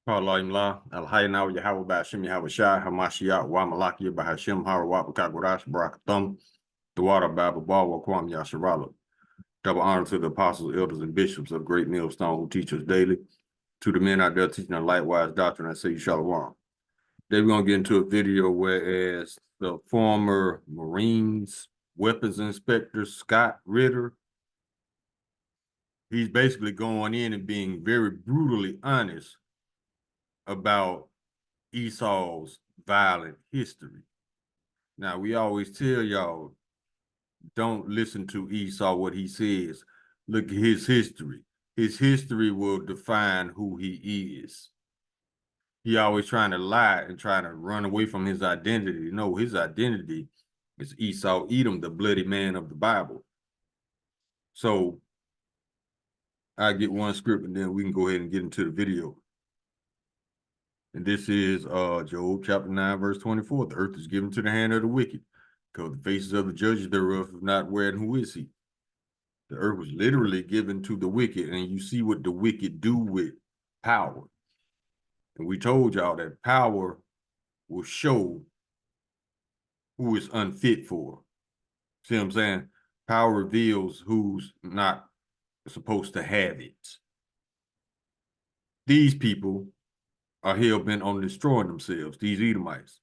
Al-Imla, Al-Hayna, Yahweh Bashim, Yahweh Shai, Hamashiach, Wamalaki, Bahashim, Harawat, Kagurash, Barakathum, the water, Bible, Bawa, Kwam, Yasharala. Double honor to the apostles, elders, and bishops of Great Millstone who teach us daily. To the men out there teaching a lightwise doctrine, I say you shalom. Today we're going to get into a video whereas the former Marines weapons inspector, Scott Ritter, he's basically going in and being very brutally honest about Esau's violent history. Now, we always tell y'all, don't listen to Esau, what he says. Look at his history. His history will define who he is. He always trying to lie and trying to run away from his identity. No, his identity is Esau, Edom, the bloody man of the Bible. So I get one script and then we can go ahead and get into the video. And this is Job chapter 9, verse 24. The earth is given to the hand of the wicked, because the faces of the judges thereof have not where and who is he? The earth was literally given to the wicked, and you see what the wicked do with power. And we told y'all that power will show who is unfit for. See what I'm saying? Power reveals who's not supposed to have it. These people are hell-bent on destroying themselves, these Edomites.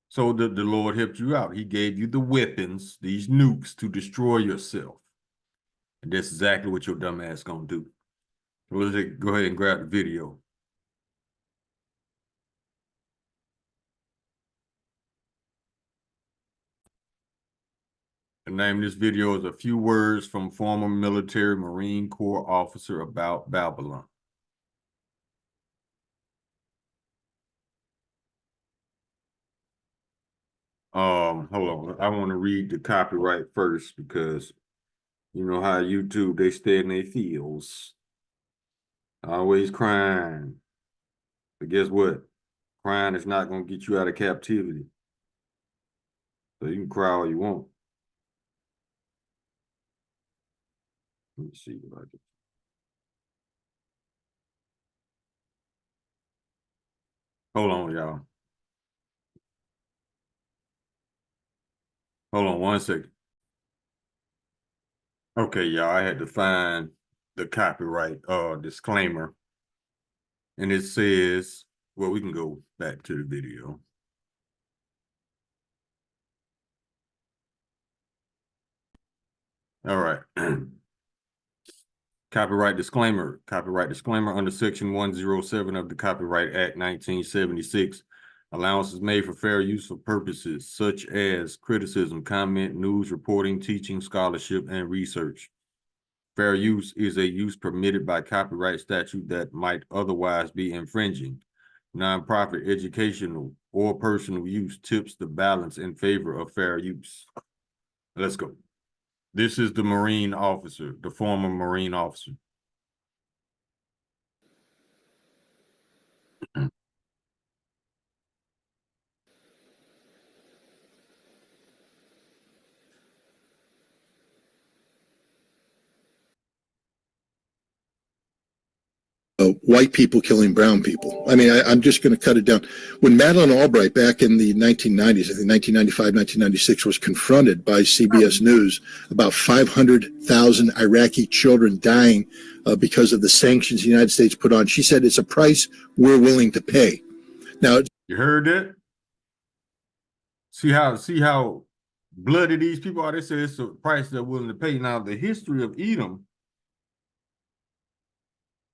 So the Lord helped you out. He gave you the weapons, these nukes, to destroy yourself. And that's exactly what your dumb ass gonna do. So let's go ahead and grab the video. The name of this video is A Few Words from Former Military Marine Corps Officer About Babylon. Hold on. I want to read the copyright first because you know how YouTube, they stay in their fields. Always crying. But guess what? Crying is not going to get you out of captivity. So you can cry all you want. Let me see what I can. Hold on, y'all. Hold on one second. Okay, y'all, I had to find the copyright disclaimer. And it says, well, we can go back to the video. All right. Copyright disclaimer. Copyright disclaimer under Section 107 of the Copyright Act 1976. Allowance is made for fair use of purposes such as criticism, comment, news reporting, teaching, scholarship, and research. Fair use is a use permitted by copyright statute that might otherwise be infringing. Nonprofit, educational, or personal use tips the balance in favor of fair use. Let's go. This is the Marine officer, the former Marine officer. White people killing brown people. I mean, I'm just going to cut it down. When Madeleine Albright back in the 1990s, I think 1995, 1996, was confronted by CBS News about 500,000 Iraqi children dying because of the sanctions the United States put on, she said it's a price we're willing to pay. Now, you heard that? See how bloody these people are? They say it's a price they're willing to pay. Now, the history of Edom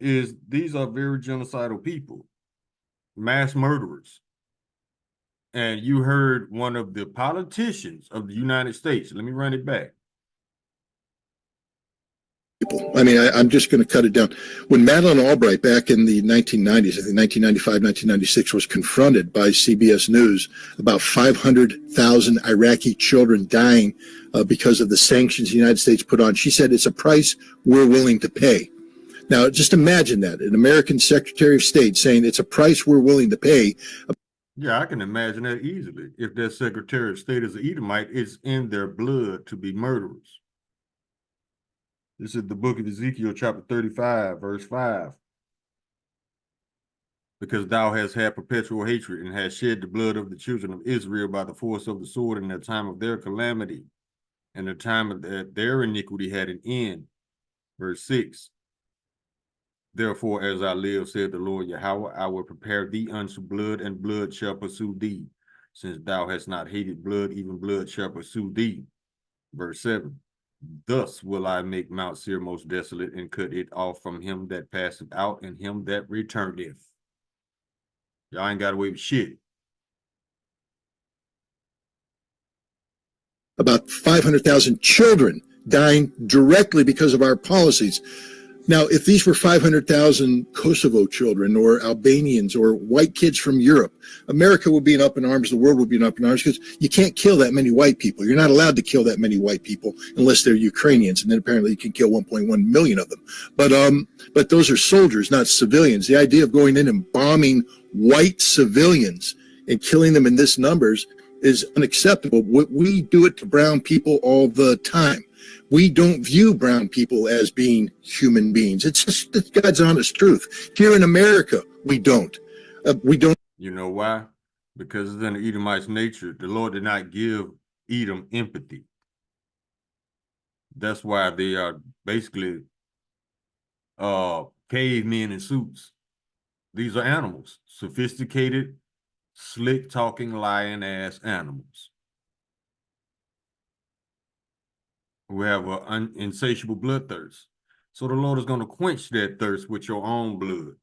is these are very genocidal people, mass murderers. And you heard one of the politicians of the United States. Let me run it back. I mean, I'm just going to cut it down. When Madeleine Albright back in the 1990s, I think 1995, 1996, was confronted by CBS News about 500,000 Iraqi children dying because of the sanctions the United States put on, she said it's a price we're willing to pay. Now, just imagine that, an American Secretary of State saying it's a price we're willing to pay. Yeah, I can imagine that easily. If their Secretary of State is an Edomite, it's in their blood to be murderers. This is the book of Ezekiel, chapter 35, verse 5. because thou hast had perpetual hatred and hast shed the blood of the children of Israel by the force of the sword in the time of their calamity, and the time of their iniquity had an end. Verse 6. Therefore, as I live, said the Lord Yahweh, I will prepare thee unto blood, and blood shall pursue thee. Since thou hast not hated blood, even blood shall pursue thee. Verse 7. Thus will I make Mount Seir most desolate, and cut it off from him that passeth out, and him that returneth. Y'all ain't got away with shit. About 500,000 children dying directly because of our policies. Now, if these were 500,000 Kosovo children or Albanians or white kids from Europe, America would be up in arms, the world would be up in arms, because you can't kill that many white people. You're not allowed to kill that many white people unless they're Ukrainians, and then apparently you can kill 1.1 million of them. But those are soldiers, not civilians. The idea of going in and bombing white civilians and killing them in this numbers is unacceptable. We do it to brown people all the time. We don't view brown people as being human beings. It's just the God's honest truth. Here in America, we don't. We don't. You know why? Because it's in the Edomite's nature. The Lord did not give Edom empathy. That's why they are basically cavemen in suits. These are animals, sophisticated, slick talking, lying ass animals who have an insatiable bloodthirst. So the Lord is going to quench that thirst with your own blood.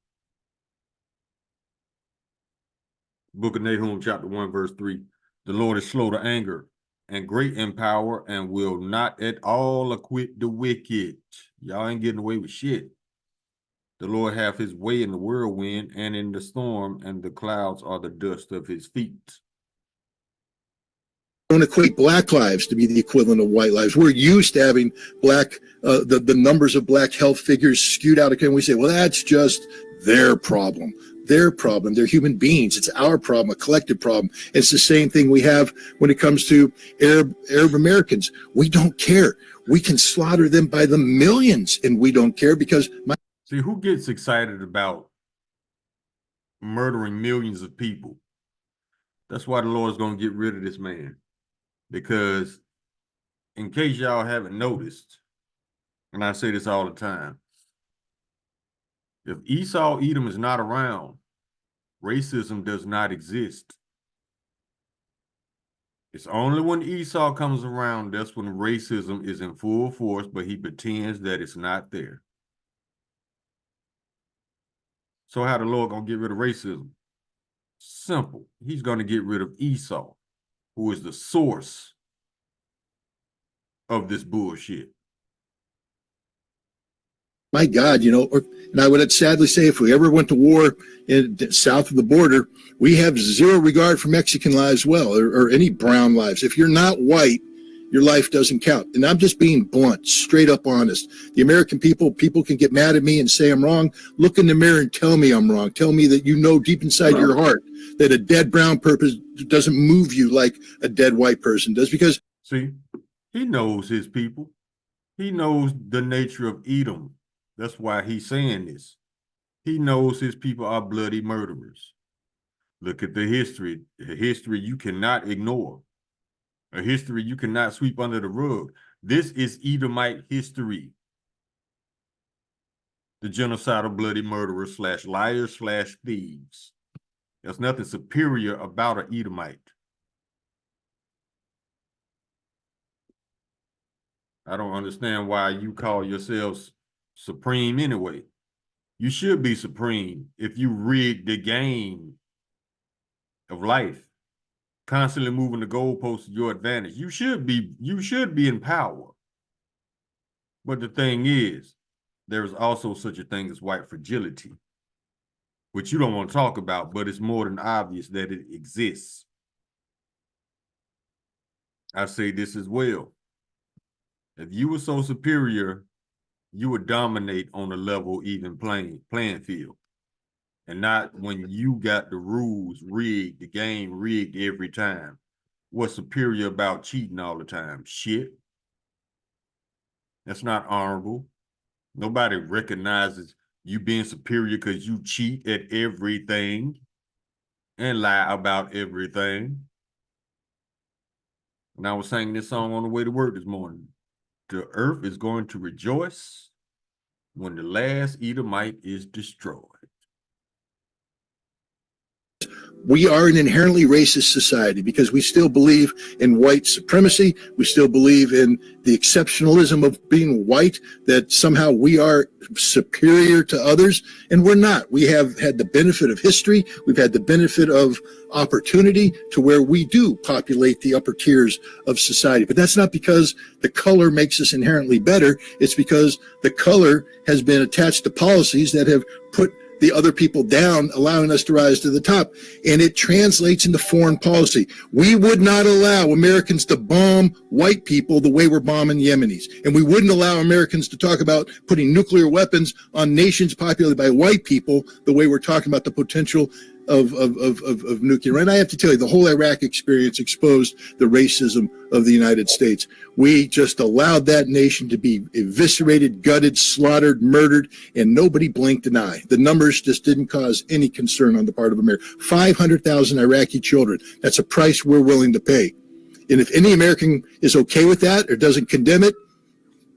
Book of Nahum, chapter 1, verse 3. The Lord is slow to anger and great in power, and will not at all acquit the wicked. Y'all ain't getting away with shit. The Lord hath his way in the whirlwind and in the storm, and the clouds are the dust of his feet. Don't equate black lives to be the equivalent of white lives. We're used to having black, the numbers of black health figures skewed out. And we say, well, that's just their problem. Their problem. They're human beings. It's our problem, a collective problem. It's the same thing we have when it comes to Arab Americans. We don't care. We can slaughter them by the millions, and we don't care because See, who gets excited about murdering millions of people? That's why the Lord is going to get rid of this man. Because in case y'all haven't noticed, and I say this all the time, if Esau Edom is not around, racism does not exist. It's only when Esau comes around, that's when racism is in full force, but he pretends that it's not there. So how the Lord gonna get rid of racism? Simple. He's gonna get rid of Esau, who is the source of this bullshit. My God, and I would sadly say if we ever went to war south of the border, we have zero regard for Mexican lives or any brown lives. If you're not white, your life doesn't count. And I'm just being blunt, straight up honest. The American people can get mad at me and say I'm wrong. Look in the mirror and tell me I'm wrong. Tell me that you know deep inside your heart that a dead brown person doesn't move you like a dead white person does. Because see, he knows his people. He knows the nature of Edom. That's why he's saying this. He knows his people are bloody murderers. Look at the history. A history you cannot ignore. A history you cannot sweep under the rug. This is Edomite history. The genocidal bloody murderers / liars / thieves. There's nothing superior about an Edomite. I don't understand why you call yourselves supreme anyway. You should be supreme if you rig the game of life, constantly moving the goalposts to your advantage. You should be in power. But the thing is, there is also such a thing as white fragility, which you don't want to talk about, but it's more than obvious that it exists. I say this as well. If you were so superior, you would dominate on a level even playing field. And not when you got the rules rigged, the game rigged every time. What's superior about cheating all the time? Shit. That's not honorable. Nobody recognizes You being superior because you cheat at everything and lie about everything. And I was singing this song on the way to work this morning. The earth is going to rejoice when the last Edomite is destroyed. We are an inherently racist society because we still believe in white supremacy. We still believe in the exceptionalism of being white, that somehow we are superior to others, and we're not. We have had the benefit of history. We've had the benefit of opportunity to where we do populate the upper tiers of society. But that's not because the color makes us inherently better. It's because the color has been attached to policies that have put the other people down, allowing us to rise to the top. And it translates into foreign policy. We would not allow Americans to bomb white people the way we're bombing Yemenis. And we wouldn't allow Americans to talk about putting nuclear weapons on nations populated by white people the way we're talking about the potential of nuclear. And I have to tell you, the whole Iraq experience exposed the racism of the United States. We just allowed that nation to be eviscerated, gutted, slaughtered, murdered, and nobody blinked an eye. The numbers just didn't cause any concern on the part of America. 500,000 Iraqi children. That's a price we're willing to pay. And if any American is okay with that or doesn't condemn it,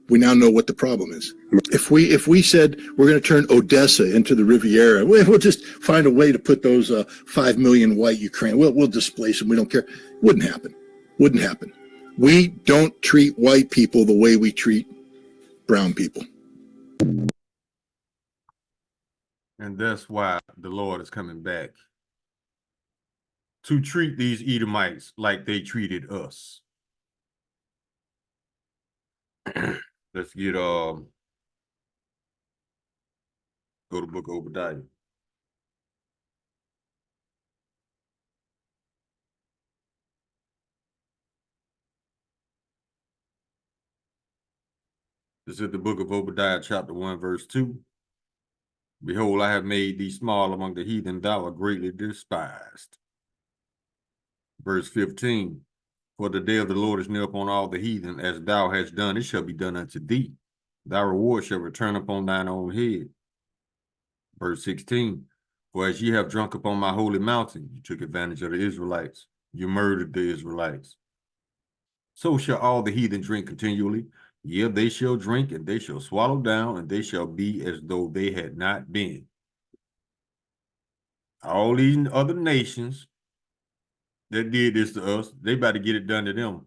we now know what the problem is. If we said we're going to turn Odessa into the Riviera, we'll just find a way to put those 5 million white Ukraine. We'll displace them. We don't care. Wouldn't happen. Wouldn't happen. We don't treat white people the way we treat brown people. And that's why the Lord is coming back to treat these Edomites like they treated us. Let's get go to book of Obadiah. This is the book of Obadiah, chapter 1, verse 2. Behold, I have made thee small among the heathen, thou art greatly despised. Verse 15. For the day of the Lord is near upon all the heathen, as thou hast done, it shall be done unto thee. Thy reward shall return upon thine own head. Verse 16. For as ye have drunk upon my holy mountain, you took advantage of the Israelites, you murdered the Israelites. So shall all the heathen drink continually. Yeah, they shall drink, and they shall swallow down, and they shall be as though they had not been. All these other nations that did this to us, they about to get it done to them.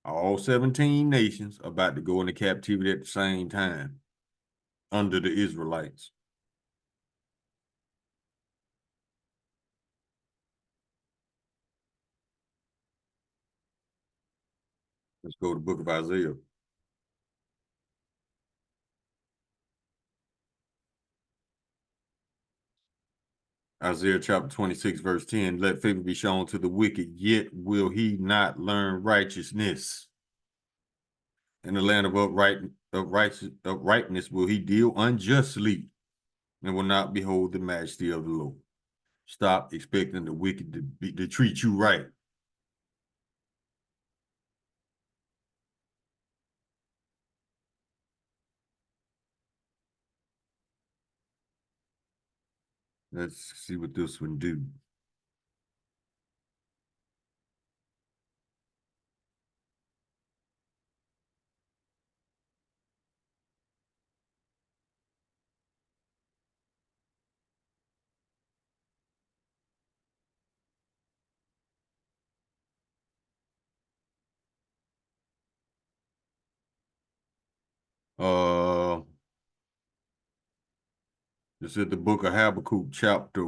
All 17 nations are about to go into captivity at the same time under the Israelites. Let's go to the book of Isaiah. Isaiah chapter 26, verse 10. Let favor be shown to the wicked, yet will he not learn righteousness. In the land of uprightness will he deal unjustly, and will not behold the majesty of the Lord. Stop expecting the wicked to treat you right. Let's see what this one do. This is the book of Habakkuk, chapter.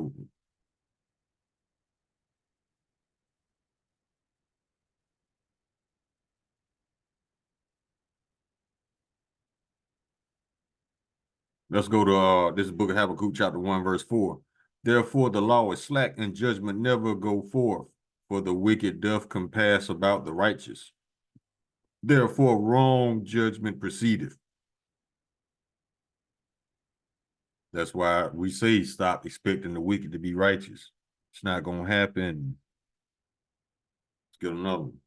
Let's go to this book of Habakkuk, chapter 1, verse 4. Therefore the law is slack, and judgment never go forth, for the wicked doth compass about the righteous. Therefore wrong judgment proceedeth. That's why we say stop expecting the wicked to be righteous. It's not going to happen. Let's get another one.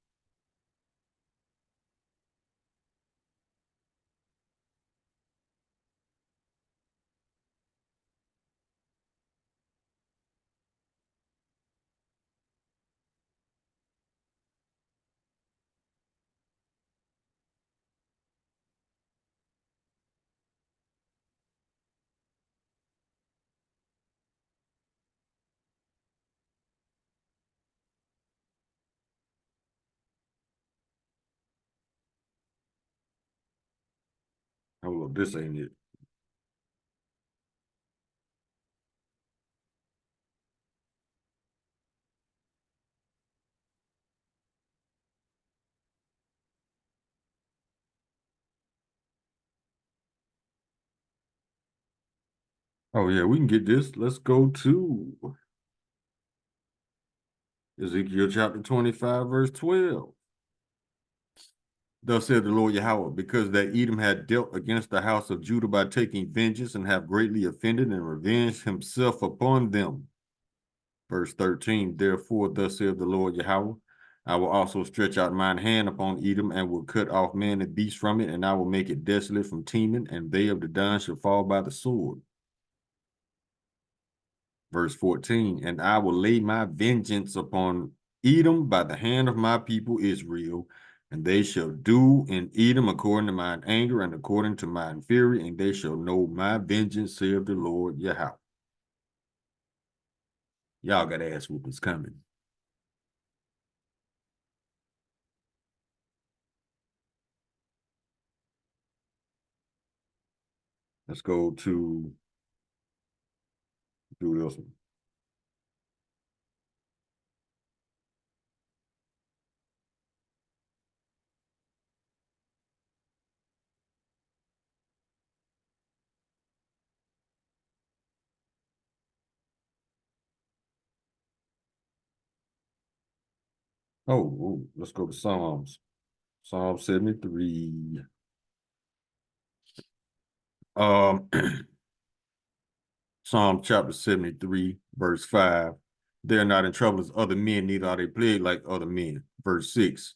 Hold up, this ain't it. Oh yeah, we can get this. Let's go to Ezekiel chapter 25, verse 12. Thus said the Lord Yahweh, because that Edom had dealt against the house of Judah by taking vengeance and have greatly offended and revenged himself upon them. Verse 13, therefore, thus saith the Lord Yahweh, I will also stretch out mine hand upon Edom and will cut off man and beast from it, and I will make it desolate from Teman, and they of the Don shall fall by the sword. Verse 14, and I will lay my vengeance upon Edom by the hand of my people Israel, and they shall do in Edom according to mine anger and according to mine fury, and they shall know my vengeance, saith the Lord Yahweh. Y'all got ass whoopings coming. Let's go to do this one. Let's go to Psalms. Psalm 73. Um, Psalm chapter 73, verse 5. They are not in trouble as other men, neither are they plagued like other men. Verse 6.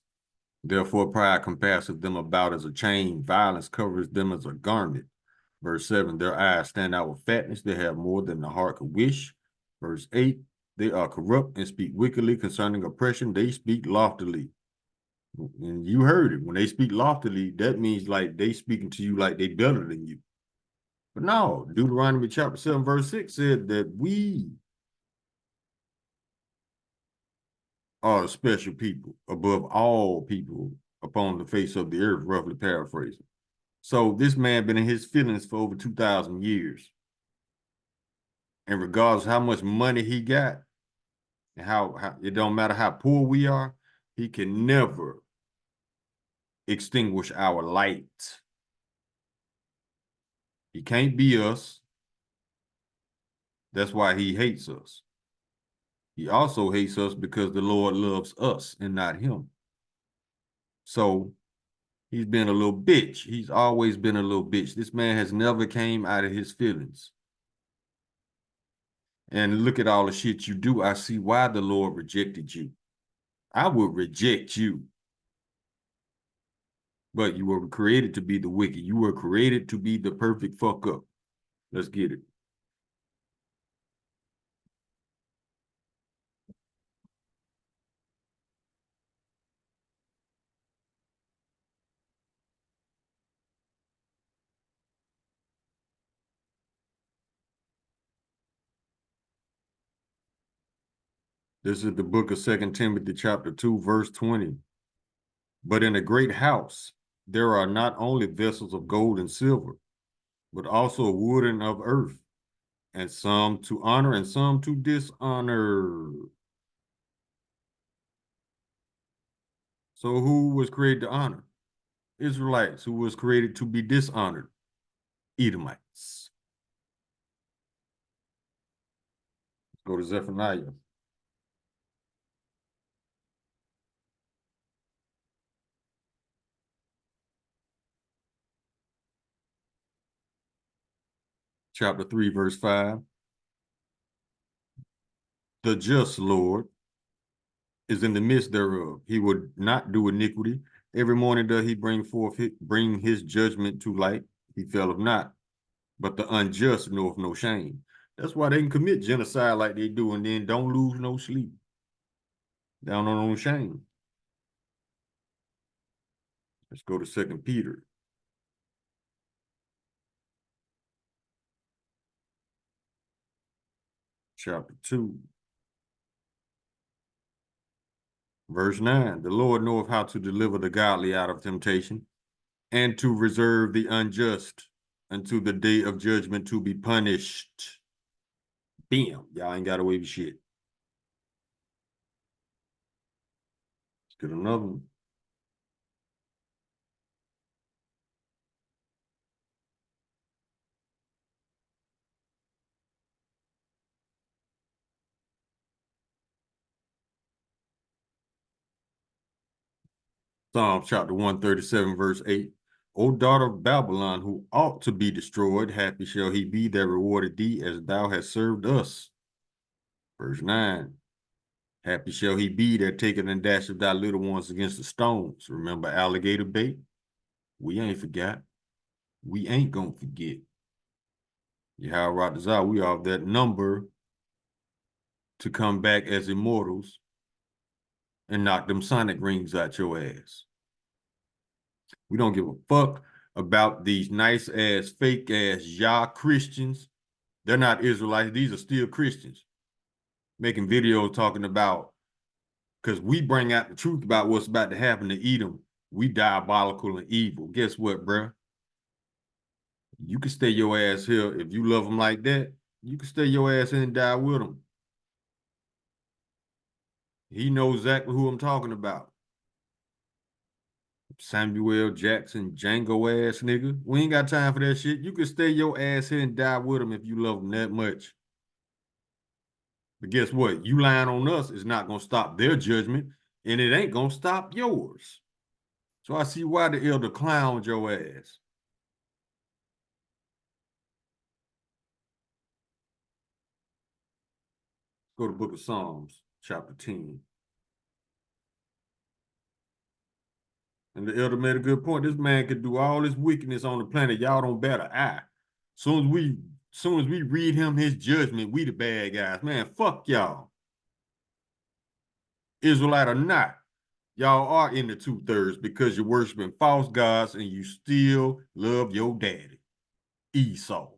Therefore, pride compasseth them about as a chain, violence covers them as a garment. Verse 7. Their eyes stand out with fatness, they have more than the heart could wish. Verse 8. They are corrupt and speak wickedly concerning oppression, they speak loftily. And you heard it. When they speak loftily, that means like they speaking to you like they better than you. But no, Deuteronomy chapter 7, verse 6 said that we are a special people above all people upon the face of the earth, roughly paraphrasing. So this man been in his feelings for over 2,000 years. And regardless of how much money he got, and how it don't matter how poor we are, he can never extinguish our light. He can't be us. That's why he hates us. He also hates us because the Lord loves us and not him. So he's been a little bitch. He's always been a little bitch. This man has never came out of his feelings. And look at all the shit you do. I see why the Lord rejected you. I would reject you. But you were created to be the wicked. You were created to be the perfect fuck up. Let's get it. This is the book of 2 Timothy chapter 2, verse 20. But in a great house, there are not only vessels of gold and silver, but also wood and of earth, and some to honor and some to dishonor. So who was created to honor? Israelites. Who was created to be dishonored? Edomites. Let's go to Zephaniah. Chapter 3, verse 5. The just Lord is in the midst thereof. He would not do iniquity. Every morning does he bring his judgment to light. He faileth not, but the unjust knoweth no shame. That's why they can commit genocide like they do and then don't lose no sleep. Down on no shame. Let's go to 2 Peter. Chapter 2. Verse 9. The Lord knoweth how to deliver the godly out of temptation and to reserve the unjust unto the day of judgment to be punished. Bam, y'all ain't got away with shit. Let's get another one. Psalm chapter 137, verse 8. O daughter of Babylon, who ought to be destroyed, happy shall he be that rewarded thee as thou hast served us. Verse 9. Happy shall he be that taketh and dasheth thy little ones against the stones. Remember alligator bait? We ain't forgot. We ain't gonna forget. Yahweh Ratazah, we are of that number to come back as immortals and knock them sonic rings out your ass. We don't give a fuck about these nice ass, fake ass Yah Christians. They're not Israelites. These are still Christians making videos talking about, because we bring out the truth about what's about to happen to Edom. We diabolical and evil. Guess what, bruh? You can stay your ass here. If you love them like that, you can stay your ass here and die with them. He knows exactly who I'm talking about. Samuel Jackson, Django ass nigga. We ain't got time for that shit. You can stay your ass here and die with them if you love them that much. But guess what? You lying on us is not going to stop their judgment, and it ain't going to stop yours. So I see why the elder clowned your ass. Go to the book of Psalms, chapter 10. And the elder made a good point. This man could do all this wickedness on the planet. Y'all don't bat an eye. Soon as we read him his judgment, we the bad guys. Man, fuck y'all. Israelite or not, y'all are in the 2/3 because you're worshiping false gods and you still love your daddy, Esau.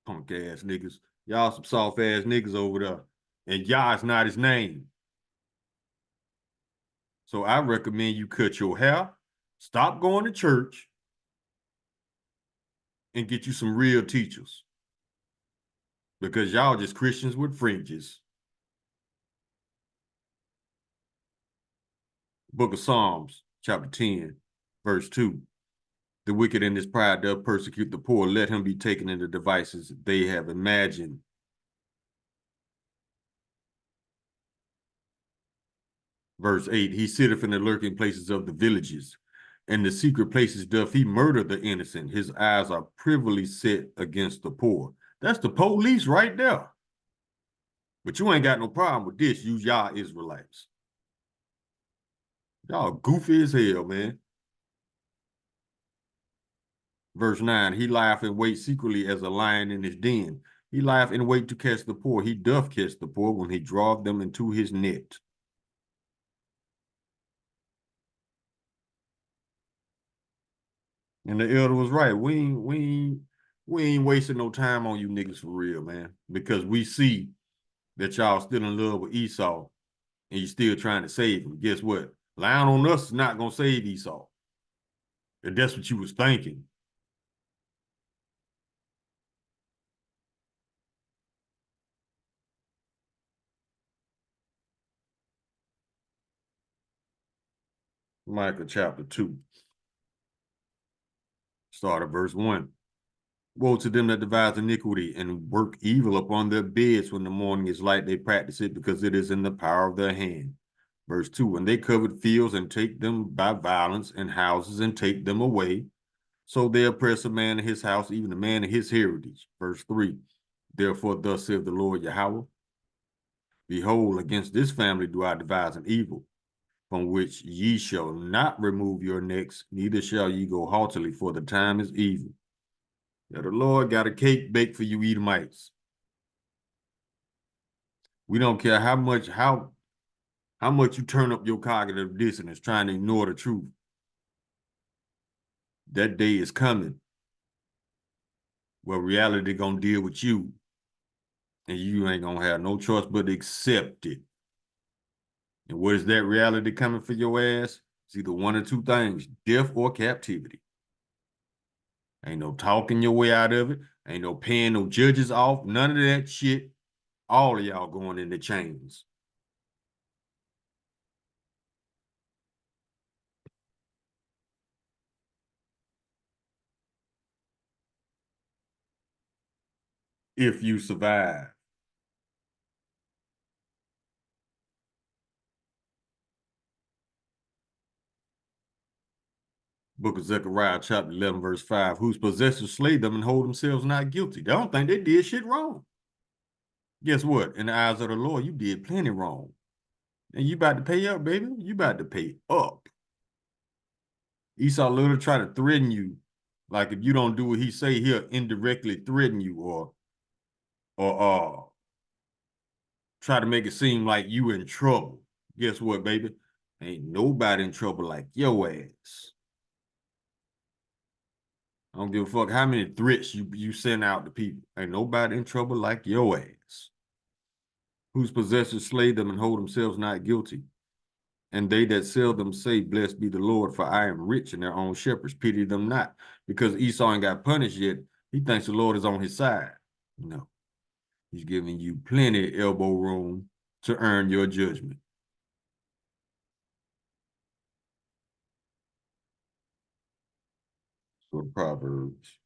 Punk ass niggas. Y'all some soft ass niggas over there. And Yah is not his name. So I recommend you cut your hair, stop going to church, and get you some real teachers. Because y'all just Christians with fringes. Book of Psalms, chapter 10, verse 2. The wicked in his pride doth persecute the poor. Let him be taken in the devices they have imagined. Verse 8. He sitteth in the lurking places of the villages. In the secret places doth he murder the innocent. His eyes are privily set against the poor. That's the police right there. But you ain't got no problem with this, you y'all Israelites. Y'all goofy as hell, man. Verse 9, he lieth and wait secretly as a lion in his den. He lieth and wait to catch the poor. He doth catch the poor when he draweth them into his net. And the elder was right. We ain't wasting no time on you niggas for real, man. Because we see that y'all still in love with Esau and you still trying to save him. Guess what? Lying on us is not gonna save Esau. If that's what you was thinking. Micah chapter 2. Start at verse 1. Woe to them that devise iniquity and work evil upon their beds when the morning is light. They practice it because it is in the power of their hand. Verse 2. When they covered fields and take them by violence, and houses and take them away. So they oppress a man in his house, even a man in his heritage. Verse 3. Therefore, thus saith the Lord Yahweh, behold, against this family do I devise an evil, from which ye shall not remove your necks, neither shall ye go haughtily, for the time is evil. Yeah, the Lord got a cake baked for you Edomites. We don't care how much you turn up your cognitive dissonance trying to ignore the truth. That day is coming where reality gonna deal with you, and you ain't gonna have no choice but to accept it. And what is that reality coming for your ass? It's either one or two things, death or captivity. Ain't no talking your way out of it. Ain't no paying no judges off. None of that shit. All of y'all going into chains. If you survive. Book of Zechariah, chapter 11, verse 5. Whose possessors slay them and hold themselves not guilty. They don't think they did shit wrong. Guess what? In the eyes of the Lord, you did plenty wrong. And you about to pay up, baby. You about to pay up. Esau literally try to threaten you. Like if you don't do what he say, he'll indirectly threaten you or try to make it seem like you in trouble. Guess what, baby? Ain't nobody in trouble like your ass. I don't give a fuck how many threats you send out to people. Ain't nobody in trouble like your ass. Whose possessors slay them and hold themselves not guilty. And they that sell them say, Blessed be the Lord, for I am rich, and their own shepherds pity them not. Because Esau ain't got punished yet, he thinks the Lord is on his side. No, he's giving you plenty of elbow room to earn your judgment. So Proverbs.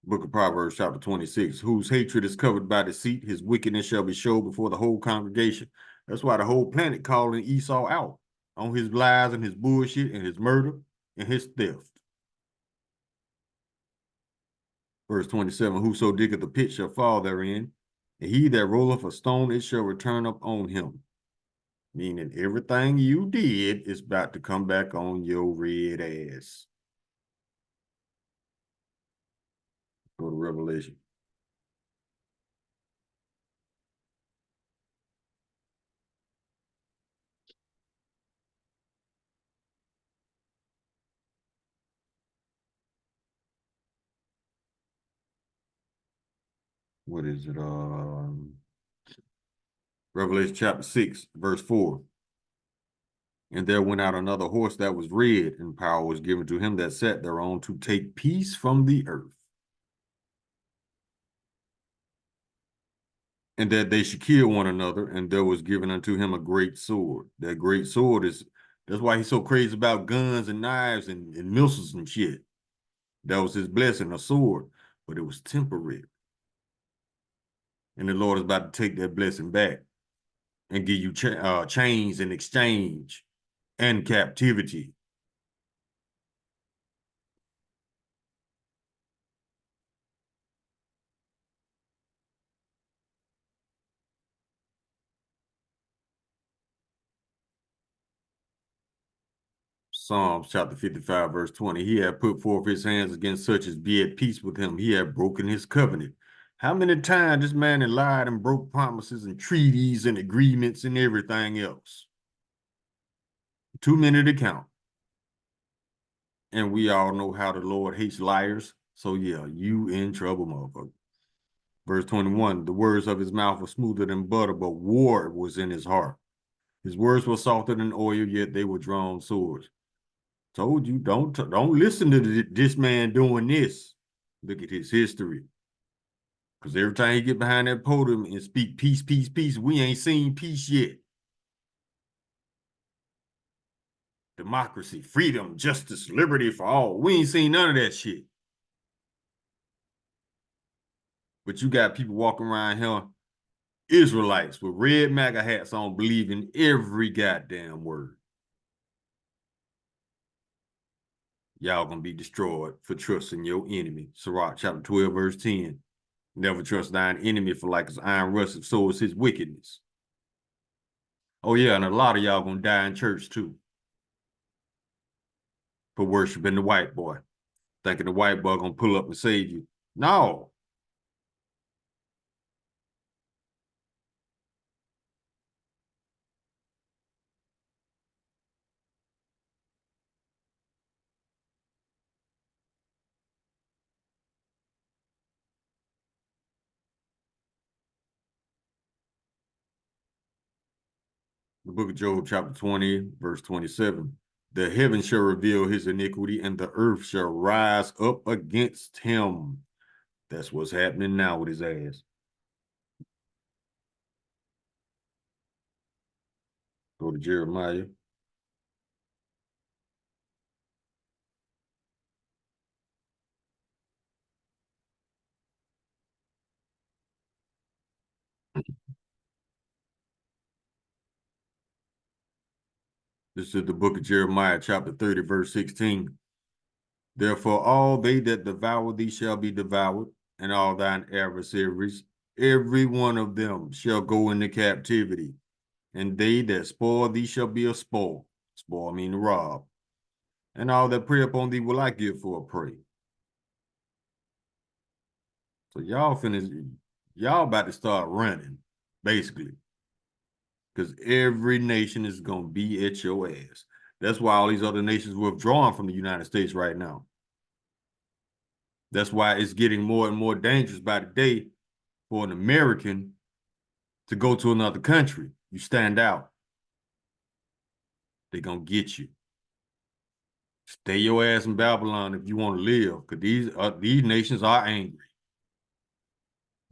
Book of Proverbs, chapter 26. Whose hatred is covered by deceit, his wickedness shall be showed before the whole congregation. That's why the whole planet calling Esau out on his lies and his bullshit and his murder and his theft. Verse 27, whoso diggeth a pit shall fall therein, and he that rolleth a stone, it shall return up on him. Meaning everything you did is about to come back on your red ass. Go to Revelation. What is it? Revelation chapter 6, verse 4. And there went out another horse that was red, and power was given to him that sat thereon to take peace from the earth. And that they should kill one another, and there was given unto him a great sword. That great sword that's why he's so crazy about guns and knives and missiles and shit. That was his blessing, a sword, but it was temporary. And the Lord is about to take that blessing back and give you chains in exchange and captivity. Psalms chapter 55, verse 20. He had put forth his hands against such as be at peace with him. He had broken his covenant. How many times this man had lied and broke promises and treaties and agreements and everything else? Too many to count. And we all know how the Lord hates liars. So yeah, you in trouble, motherfucker. Verse 21, the words of his mouth were smoother than butter, but war was in his heart. His words were softer than oil, yet they were drawn swords. Told you, don't listen to this man doing this. Look at his history. Because every time he get behind that podium and speak peace, peace, peace, we ain't seen peace yet. Democracy, freedom, justice, liberty for all. We ain't seen none of that shit. But you got people walking around here, Israelites with red MAGA hats on, believing every goddamn word. Y'all gonna be destroyed for trusting your enemy. Sirach chapter 12, verse 10. Never trust thine enemy, for like as iron rusteth, so is his wickedness. Oh yeah, and a lot of y'all gonna die in church too. For worshiping the white boy. Thinking the white boy gonna pull up and save you. No. The book of Job, chapter 20, verse 27. The heaven shall reveal his iniquity, and the earth shall rise up against him. That's what's happening now with his ass. Go to Jeremiah. This is the book of Jeremiah, chapter 30, verse 16. Therefore, all they that devour thee shall be devoured, and all thine adversaries, every one of them shall go into captivity, and they that spoil thee shall be a spoil. Spoil mean to rob. And all that prey upon thee will I give for a prey. So y'all about to start running, basically, because every nation is gonna be at your ass. That's why all these other nations withdrawing from the United States right now. That's why it's getting more and more dangerous by the day for an American to go to another country. You stand out, they're gonna get you. Stay your ass in Babylon if you want to live, because these nations are angry,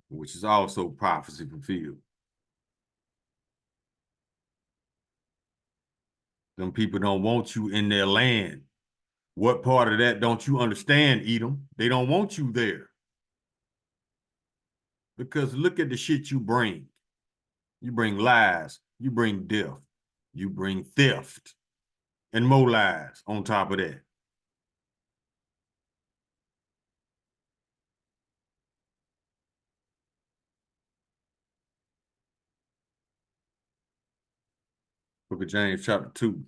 which is also prophecy fulfilled. Them people don't want you in their land. What part of that don't you understand, Edom? They don't want you there. Because look at the shit you bring. You bring lies, you bring death, you bring theft, and more lies on top of that. Book of James, chapter 2,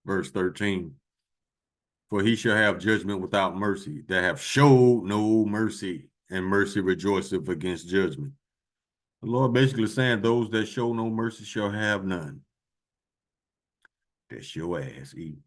verse 13. For he shall have judgment without mercy, that have showed no mercy, and mercy rejoiceth against judgment. The Lord basically saying those that show no mercy shall have none. That's your ass, eat.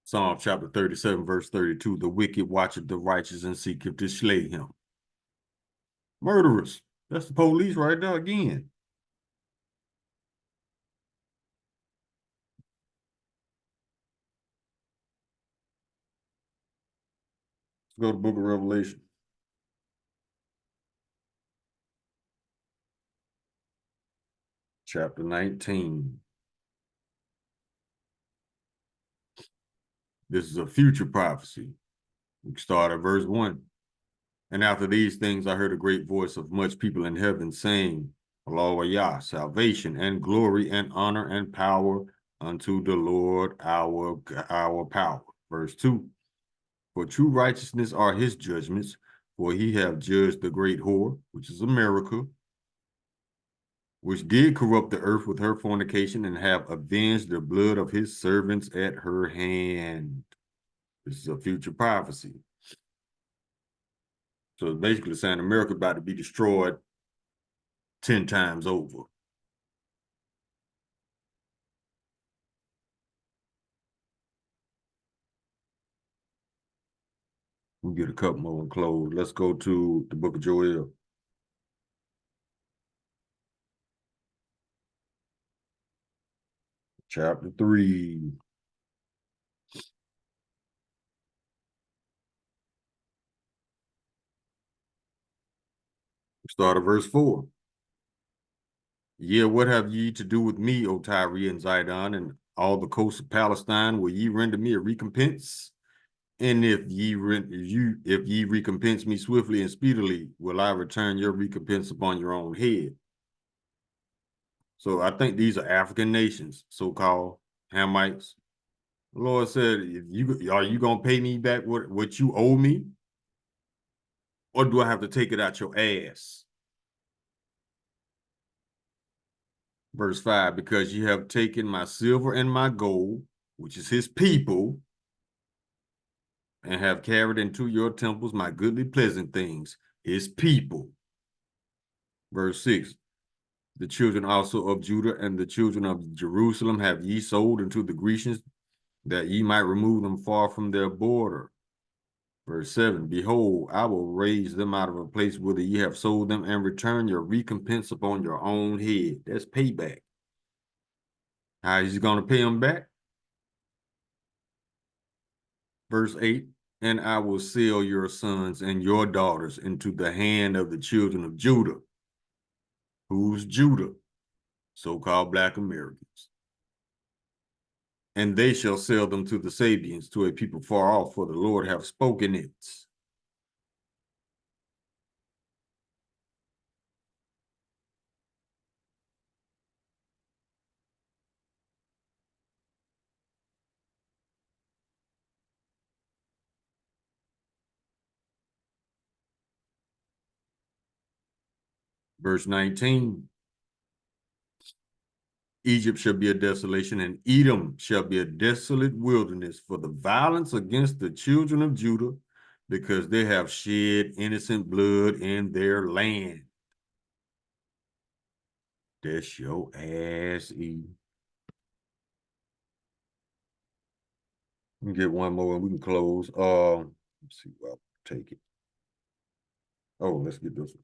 Psalm chapter 37, verse 32. The wicked watcheth the righteous and seeketh to slay him. Murderers. That's the police right there again. Let's go to the book of Revelation. Chapter 19. This is a future prophecy. We start at verse 1. And after these things, I heard a great voice of much people in heaven saying, Yah, salvation and glory and honor and power unto the Lord our power. Verse 2. For true righteousness are his judgments, for he have judged the great whore, which is America, which did corrupt the earth with her fornication and have avenged the blood of his servants at her hand. This is a future prophecy. So it's basically saying America about to be destroyed 10 times over. We'll get a couple more and close. Let's go to the book of Joel. Chapter 3. Start at verse 4. Yeah, what have ye to do with me, O Tyre and Zidon, and all the coasts of Palestine? Will ye render me a recompense? And if ye recompense me swiftly and speedily, will I return your recompense upon your own head? So I think these are African nations, so-called Hamites. The Lord said, are you gonna pay me back what you owe me? Or do I have to take it out your ass? Verse 5, because you have taken my silver and my gold, which is his people, and have carried into your temples my goodly pleasant things, his people. Verse 6. The children also of Judah and the children of Jerusalem have ye sold unto the Grecians, that ye might remove them far from their border. Verse 7. Behold, I will raise them out of a place whither ye have sold them, and return your recompense upon your own head. That's payback. How is he going to pay them back? Verse 8. And I will sell your sons and your daughters into the hand of the children of Judah. Who's Judah? So-called Black Americans. And they shall sell them to the Sabians, to a people far off, for the Lord hath spoken it. Verse 19. Egypt shall be a desolation, and Edom shall be a desolate wilderness for the violence against the children of Judah, because they have shed innocent blood in their land. That's your ass eating. We can get one more and we can close. Let's see, I'll take it. Oh, let's get this one.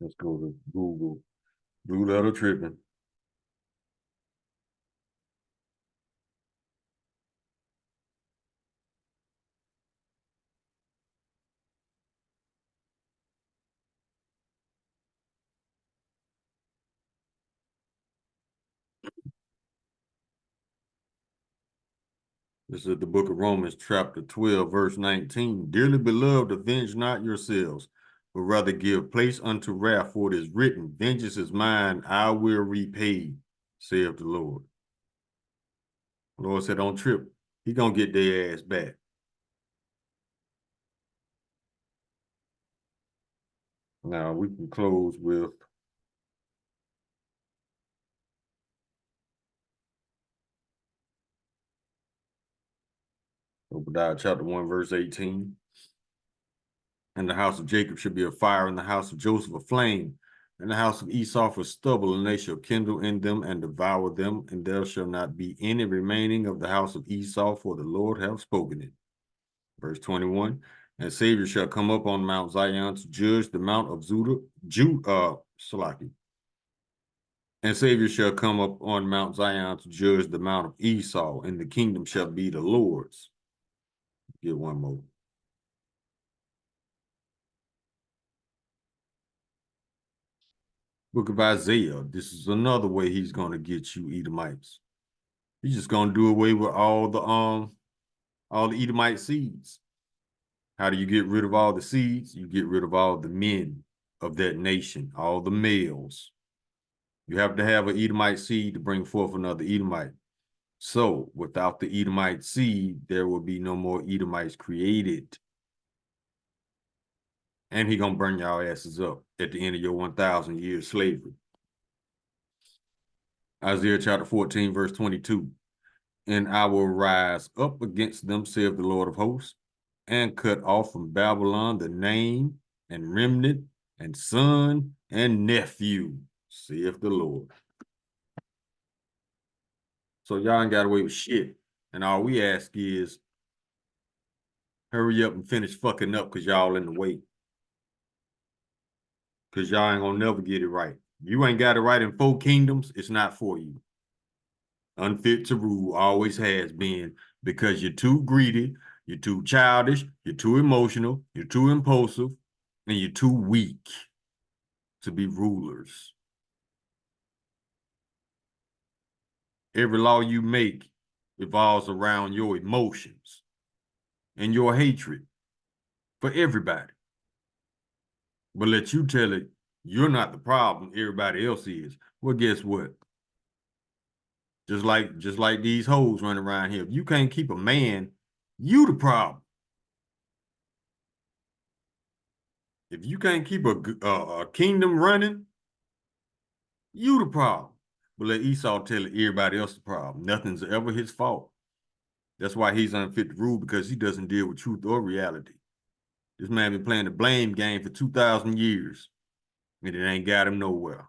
Let's go to Google. Blue Letter Tripping. This is the book of Romans, chapter 12, verse 19. Dearly beloved, avenge not yourselves, but rather give place unto wrath, for it is written, vengeance is mine, I will repay, saith the Lord. The Lord said, don't trip. He gonna get their ass back. Now we can close with Obadiah chapter 1, verse 18. And the house of Jacob shall be a fire, and the house of Joseph a flame, and the house of Esau for stubble, and they shall kindle in them and devour them, and there shall not be any remaining of the house of Esau, for the Lord hath spoken it. Verse 21. And Savior shall come up on Mount Zion to judge the mount of Salaki. And Savior shall come up on Mount Zion to judge the mount of Esau, and the kingdom shall be the Lord's. Get one more. Book of Isaiah. This is another way he's going to get you Edomites. He's just going to do away with all the Edomite seeds. How do you get rid of all the seeds? You get rid of all the men of that nation, all the males. You have to have an Edomite seed to bring forth another Edomite. So without the Edomite seed, there will be no more Edomites created. And he gonna burn y'all asses up at the end of your 1,000 years slavery. Isaiah chapter 14, verse 22. And I will rise up against them, saith the Lord of hosts, and cut off from Babylon the name and remnant and son and nephew, saith the Lord. So y'all ain't got away with shit. And all we ask is, hurry up and finish fucking up because y'all in the way. Because y'all ain't gonna never get it right. You ain't got it right in 4 kingdoms, it's not for you. Unfit to rule always has been, because you're too greedy, you're too childish, you're too emotional, you're too impulsive, and you're too weak to be rulers. Every law you make revolves around your emotions and your hatred for everybody. But let you tell it, you're not the problem, everybody else is. Well, guess what? Just like these hoes running around here. If you can't keep a man, you the problem. If you can't keep a kingdom running, you the problem. But let Esau tell everybody else the problem. Nothing's ever his fault. That's why he's unfit to rule, because he doesn't deal with truth or reality. This man been playing the blame game for 2,000 years, and it ain't got him nowhere.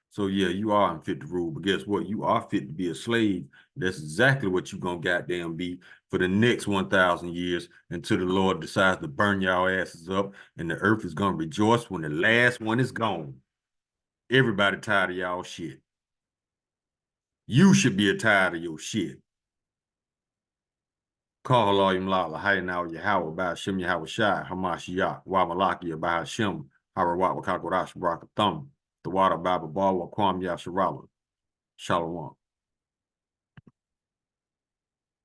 So yeah, you are unfit to rule, but guess what? You are fit to be a slave. That's exactly what you gonna goddamn be for the next 1,000 years until the Lord decides to burn y'all asses up, and the earth is gonna rejoice when the last one is gone. Everybody tired of y'all shit. You should be tired of your shit. Call Aloyim Lala, Hayanaw Yahweh, by Hashem Yahweh Shai, Hamashiach, Wamalaki, by Hashem, Harawat Wakakorash, Barakathum, the water Baba Bawa, Kwam Yasharala. Shalom.